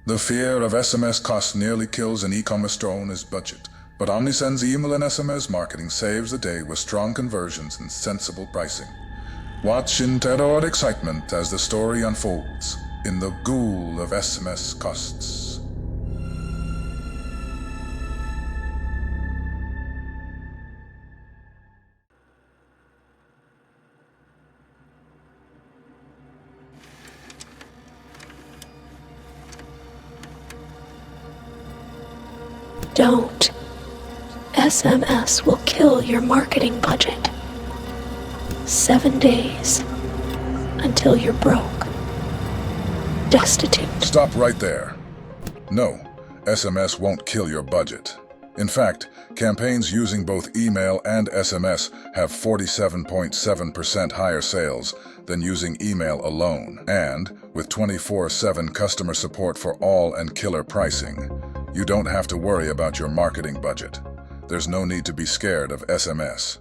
The fear of SMS cost nearly kills an e-commerce owner's budget, but Omnisend's email and SMS marketing saves the day with strong conversions and sensible pricing. Watch in terror and excitement as the story unfolds in the Ghoul of SMS Costs. Don't. SMS will kill your marketing budget. 7 days until you're broke, destitute. Stop right there. No, SMS won't kill your budget. In fact, campaigns using both email and SMS have 47.7% higher sales than using email alone. And with 24/7 customer support for all and killer pricing, you don't have to worry about your marketing budget. There's no need to be scared of SMS.